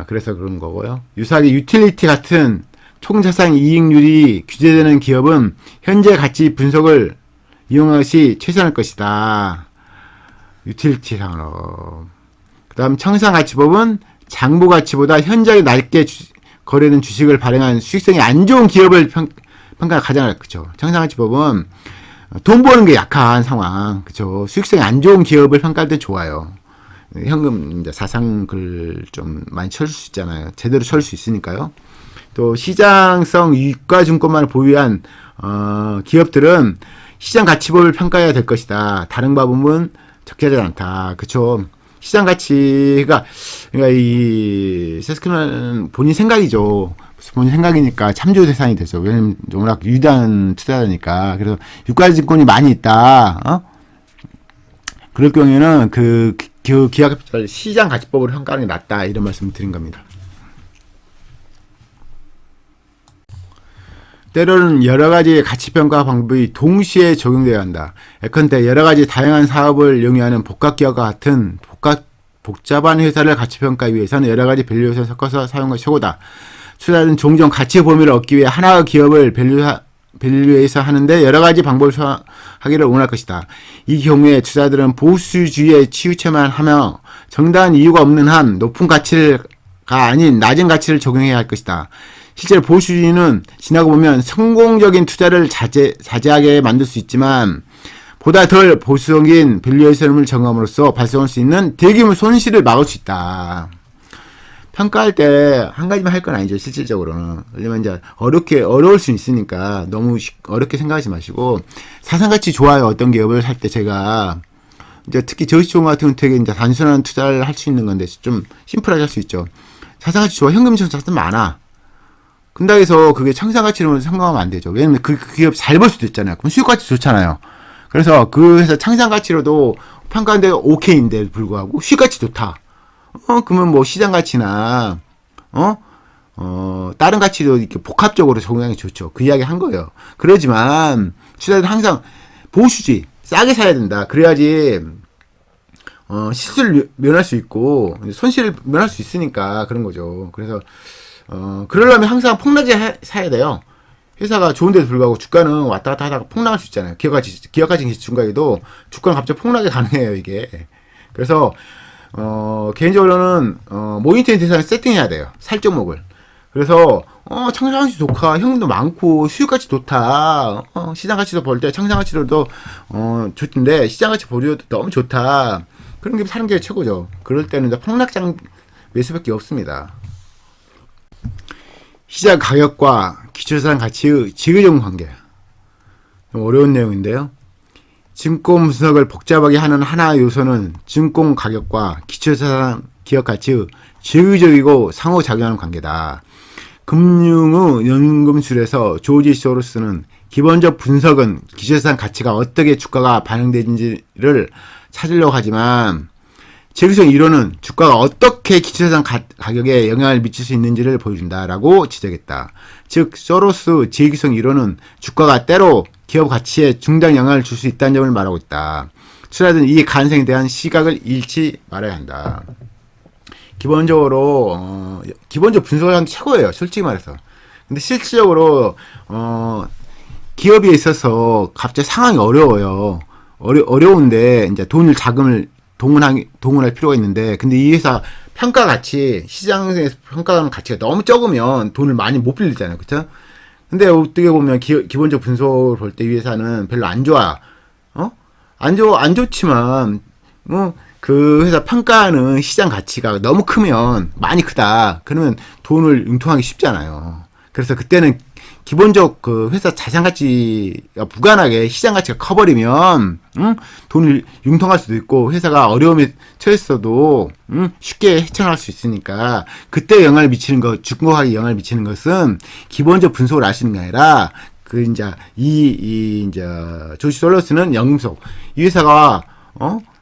그래서 그런 거고요. 유사하게 유틸리티 같은 총자산 이익률이 규제되는 기업은 현재 가치 분석을 이용한 것이 최선일 것이다. 유틸리티 상으로. 그 다음 청산 가치법은 장부 가치보다 현저히 낮게 거래된 주식을 발행한 수익성이 안 좋은 기업을 평가가 가장 그죠. 청산가치법은 돈 버는 게 약한 상황, 그죠. 수익성이 안 좋은 기업을 평가할 때 좋아요. 현금 이제 사상글 좀 많이 쳐줄 수 있잖아요. 제대로 쳐줄 수 있으니까요. 또 시장성 유가증권만을 보유한 기업들은 시장가치법을 평가해야 될 것이다. 다른 방법은 적절하지 않다. 그쵸. 시장가치가, 그러니까 이 세스크는 본인 생각이죠. 본인 생각이니까 참조 대상이 되죠. 왜냐면 워낙 유리한 투자자니까. 그래서 유가증권이 많이 있다. 그럴 경우에는 그 기업가치를 시장가치법으로 평가하는 게 낫다. 이런 말씀을 드린 겁니다. 때로는 여러 가지 가치평가 방법이 동시에 적용되어야 한다. 예컨대 여러 가지 다양한 사업을 영위하는 복합기업과 같은 복잡한 회사를 가치평가하기 위해서는 여러 가지 밸류 요소를 섞어서 사용하는 것이 최고다. 투자자는 종종 가치 범위를 얻기 위해 하나의 기업을 밸류해서 하는데 여러 가지 방법을 하기를 원할 것이다. 이 경우에 투자자들은 보수주의에 치우쳐만 하며 정당한 이유가 없는 한 높은 가치가 아닌 낮은 가치를 적용해야 할 것이다. 실제로 보수주의는 지나고 보면 성공적인 투자를 자제하게 만들 수 있지만 보다 덜 보수적인 밸류에이션을 정함으로써 발생할 수 있는 대규모 손실을 막을 수 있다. 평가할 때 한 가지만 할 건 아니죠. 실질적으로는. 왜냐면 이제 어려울 수 있으니까 너무 어렵게 생각하지 마시고 사상가치 좋아요. 어떤 기업을 살 때 제가 이제 특히 저시총 같은 경우는 되게 이제 단순한 투자를 할 수 있는 건데 좀 심플하게 할 수 있죠. 사상가치 좋아. 현금 청산은 많아. 근다 해서 그게 창산가치로 생각하면 안 되죠. 왜냐면 그 기업 잘 벌 수도 있잖아요. 그럼 수익가치 좋잖아요. 그래서 그 회사 창산가치로도 평가하는데 오케이인데 불구하고 수익가치 좋다. 그러면 뭐 시장가치나, 다른 가치도 이렇게 복합적으로 적용하는 게 좋죠. 그 이야기 한 거예요. 그러지만, 투자자들은 항상 보수주의, 싸게 사야 된다. 그래야지, 실수를 면할 수 있고, 손실을 면할 수 있으니까 그런 거죠. 그래서, 그러려면 항상 폭락에 사야 돼요. 회사가 좋은데도 불구하고 주가는 왔다 갔다 하다가 폭락할 수 있잖아요. 기업가치 중간에도 주가는 갑자기 폭락이 가능해요, 이게. 그래서, 개인적으로는, 모니터링 대상을 세팅해야 돼요. 살 종목을. 그래서, 청산가치 좋다. 현금도 많고, 수익가치 좋다. 시장가치도 볼 때 청산가치로도, 좋던데, 시장가치 보려도 너무 좋다. 그런 게 사는 게 최고죠. 그럴 때는 이제 폭락장 매수밖에 없습니다. 시장 가격과 기초자산 가치의 지그정 관계. 좀 어려운 내용인데요. 증권 분석을 복잡하게 하는 하나의 요소는 증권 가격과 기초자산 기업 가치의 지그적이고 상호작용하는 관계다. 금융의 연금술에서 조지 소로스는 기본적 분석은 기초자산 가치가 어떻게 주가가 반영되는지를 찾으려고 하지만 지그성 이론은 주가가 어떻게 기초자산 가격에 영향을 미칠 수 있는지를 보여준다라고 지적했다. 즉 소로스 지그성 이론은 주가가 때로 기업 가치에 중대한 영향을 줄 수 있다는 점을 말하고 있다. 투자자들은 이 가능성에 대한 시각을 잃지 말아야 한다. 기본적 분석을 하는 게 최고예요. 솔직히 말해서. 근데 실질적으로 기업에 있어서 갑자기 상황이 어려워요. 어려운데 이제 자금을 동원할 필요가 있는데, 근데 이 회사 평가 가치, 시장에서 평가하는 가치가 너무 적으면 돈을 많이 못 빌리잖아요. 그쵸? 근데 어떻게 보면 기본적 분석을 볼 때 이 회사는 별로 안 좋아. 안 좋지만, 그 회사 평가하는 시장 가치가 너무 크면, 많이 크다. 그러면 돈을 융통하기 쉽잖아요. 그래서 그때는 기본적 그 회사 자산 가치가 무관하게 시장 가치가 커버리면, 돈을 융통할 수도 있고, 회사가 어려움에 처했어도, 쉽게 헤쳐나갈 수 있으니까, 그때 영향을 미치는 주가에 영향을 미치는 것은 기본적 분석을 아시는 게 아니라, 조지 솔러스는 연금속. 이 회사가,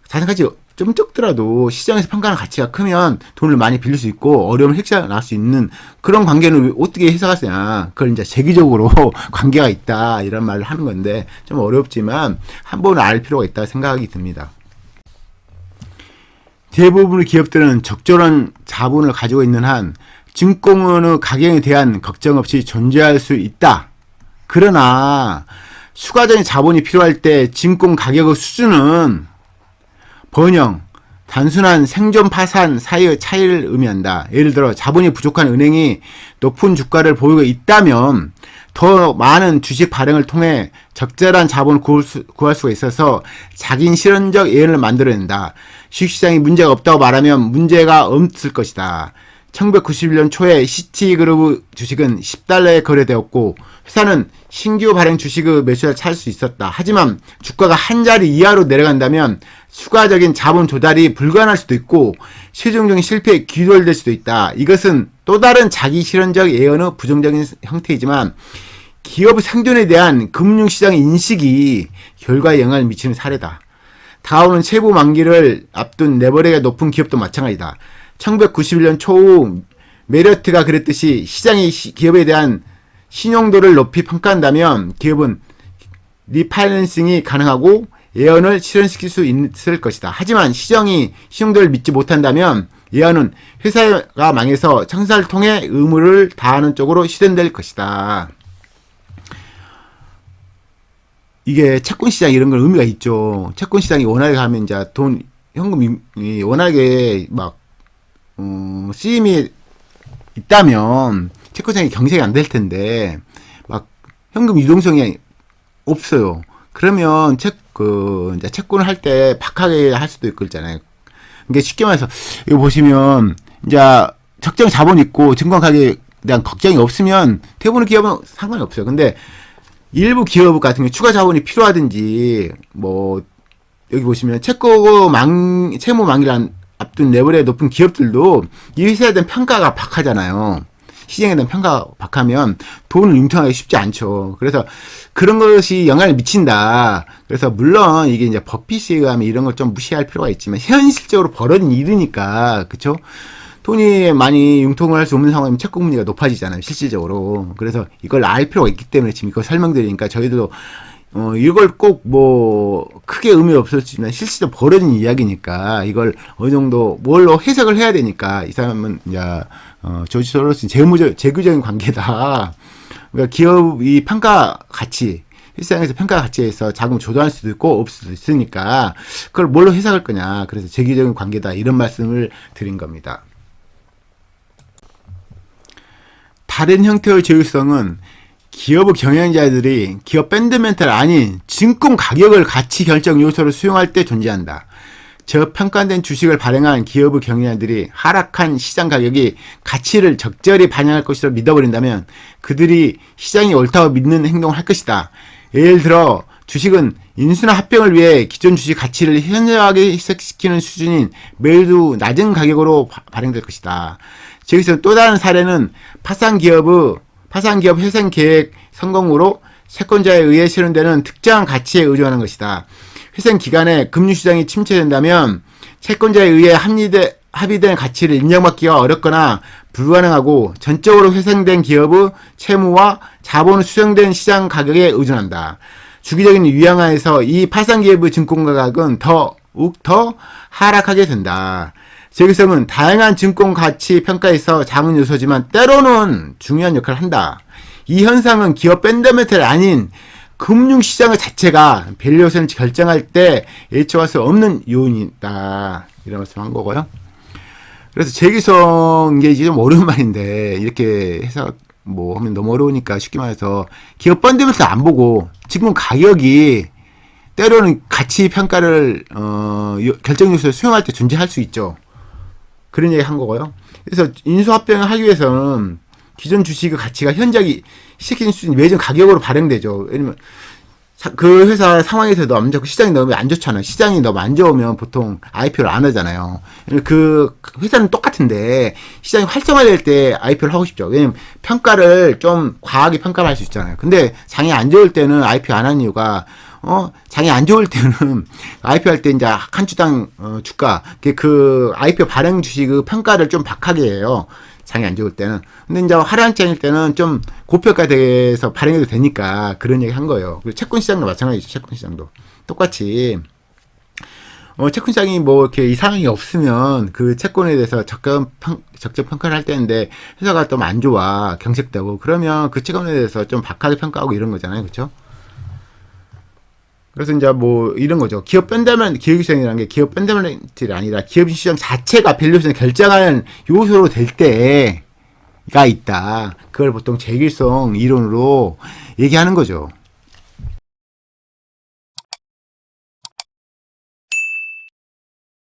자산 가치 좀 적더라도 시장에서 평가하는 가치가 크면 돈을 많이 빌릴 수 있고 어려움을 헤쳐나갈 수 있는 그런 관계는 어떻게 해석할 수냐. 그걸 이제 세계적으로 관계가 있다. 이런 말을 하는 건데 좀 어렵지만 한 번은 알 필요가 있다 생각이 듭니다. 대부분의 기업들은 적절한 자본을 가지고 있는 한 증권의 가격에 대한 걱정 없이 존재할 수 있다. 그러나 추가적인 자본이 필요할 때 증권 가격의 수준은 번영, 단순한 생존 파산 사이의 차이를 의미한다. 예를 들어 자본이 부족한 은행이 높은 주가를 보이고 있다면 더 많은 주식 발행을 통해 적절한 자본을 구할 수가 있어서 자긴 실현적 예언을 만들어낸다. 주식시장이 문제가 없다고 말하면 문제가 없을 것이다. 1991년 초에 시티그룹 주식은 10달러에 거래되었고 회사는 신규 발행 주식의 매수를 찾을 수 있었다. 하지만 주가가 한 자리 이하로 내려간다면 추가적인 자본 조달이 불가능할 수도 있고 최종적인 실패에 귀돌될 수도 있다. 이것은 또 다른 자기 실현적 예언의 부정적인 형태이지만 기업의 생존에 대한 금융시장의 인식이 결과에 영향을 미치는 사례다. 다음은 채무 만기를 앞둔 레버리지가 높은 기업도 마찬가지다. 1991년 초후 메리어트가 그랬듯이 시장이 기업에 대한 신용도를 높이 평가한다면 기업은 리파이낸싱이 가능하고 예언을 실현시킬 수 있을 것이다. 하지만 시장이 신용도를 믿지 못한다면 예언은 회사가 망해서 청사를 통해 의무를 다하는 쪽으로 실현될 것이다. 이게 채권시장 이런 건 의미가 있죠. 채권시장이 워낙에 가면 이제 현금이 워낙에 막 쓰임이 있다면 채권시장이 경쟁이 안 될 텐데 막 현금 유동성이 없어요. 그러면 이제 채권을 할 때 박하게 할 수도 있고 있잖아요. 그러니까 쉽게 말해서 이거 보시면 이제 적정 자본 있고 증권 가격에 대한 걱정이 없으면 대부분의 기업은 상관이 없어요. 근데 일부 기업 같은 경우 추가 자본이 필요하든지 뭐 여기 보시면 채무 만기를 앞둔 레벨의 높은 기업들도 이 회사에 대한 평가가 박하잖아요. 시장에 대한 평가가 박하면 돈을 융통하기 쉽지 않죠. 그래서 그런 것이 영향을 미친다. 그래서 물론 이게 이제 버핏에 의하면 이런 걸 좀 무시할 필요가 있지만 현실적으로 벌어진 일이니까 그쵸? 돈이 많이 융통을 할 수 없는 상황이면 채권 금리가 높아지잖아요. 실질적으로. 그래서 이걸 알 필요가 있기 때문에 지금 이거 설명드리니까 저희도 이걸 꼭 뭐 크게 의미 없었지만 실질적으로 벌어진 이야기니까 이걸 어느 정도 뭘로 해석을 해야 되니까 이 사람은 이제 조지 소로스 재규적인 관계다. 그러니까 기업이 평가 가치 시장에서 평가 가치에서 자금을 조달할 수도 있고 없을 수도 있으니까 그걸 뭘로 해석할 거냐. 그래서 재규적인 관계다 이런 말씀을 드린 겁니다. 다른 형태의 제휴성은 기업의 경영자들이 기업 펀더멘털 아닌 증권 가격을 가치 결정 요소로 수용할 때 존재한다. 저평가된 주식을 발행한 기업의 경영자들이 하락한 시장 가격이 가치를 적절히 반영할 것이라고 믿어버린다면 그들이 시장이 옳다고 믿는 행동을 할 것이다. 예를 들어 주식은 인수나 합병을 위해 기존 주식 가치를 현저하게 희석시키는 수준인 매우 낮은 가격으로 발행될 것이다. 여기서 또 다른 사례는 파산기업 회생 계획 성공으로 채권자에 의해 실현되는 특정한 가치에 의존하는 것이다. 회생 기간에 금융시장이 침체된다면 채권자에 의해 합의된 가치를 인정받기가 어렵거나 불가능하고 전적으로 회생된 기업의 채무와 자본이 수정된 시장 가격에 의존한다. 주기적인 유형하에서 이 파산기업의 증권 가격은 더욱 더 하락하게 된다. 재규성은 다양한 증권 가치 평가에서 작은 요소지만 때로는 중요한 역할을 한다. 이 현상은 기업 펀더멘털이 아닌 금융시장 자체가 밸류에이션을 결정할 때 예측할 수 없는 요인이다. 이런 말씀 한 거고요. 그래서 재규성 이게 좀 어려운 말인데 이렇게 해서 뭐 하면 너무 어려우니까 쉽게 말해서 기업 펀더멘털 안 보고 지금 가격이 때로는 가치 평가를 결정 요소에 수용할 때 존재할 수 있죠. 그런 얘기 한 거고요. 그래서 인수합병을 하기 위해서는 기존 주식의 가치가 현저하게 시킨 수준 매전 가격으로 발행되죠. 왜냐면 그 회사 상황에서도 안 좋고 시장이 너무 안 좋잖아요. 시장이 너무 안 좋으면 보통 IPO를 안 하잖아요. 그 회사는 똑같은데 시장이 활성화될 때 IPO를 하고 싶죠. 왜냐면 평가를 좀 과하게 평가를 할 수 있잖아요. 근데 장이 안 좋을 때는 IPO 안 하는 이유가 장이 안 좋을 때는 IPO 할 때 이제 한 주당 주가 그 IPO 발행 주식의 평가를 좀 박하게 해요. 장이 안 좋을 때는. 근데 이제 하락장일 때는 좀 고평가돼서 발행해도 되니까 그런 얘기 한 거예요. 그리고 채권 시장도 마찬가지죠. 채권 시장도 똑같이 채권 시장이 뭐 이렇게 이상이 없으면 그 채권에 대해서 적정 평가를 할 때인데 회사가 좀 안 좋아 경색되고 그러면 그 채권에 대해서 좀 박하게 평가하고 이런 거잖아요. 그렇죠? 그래서 이제 뭐 이런 거죠. 기업 기획유선이라는 게 기업 펀더멘털이 아니라 기업 시장 자체가 밸류에이션을 결정하는 요소로 될 때가 있다. 그걸 보통 제일성 이론으로 얘기하는 거죠.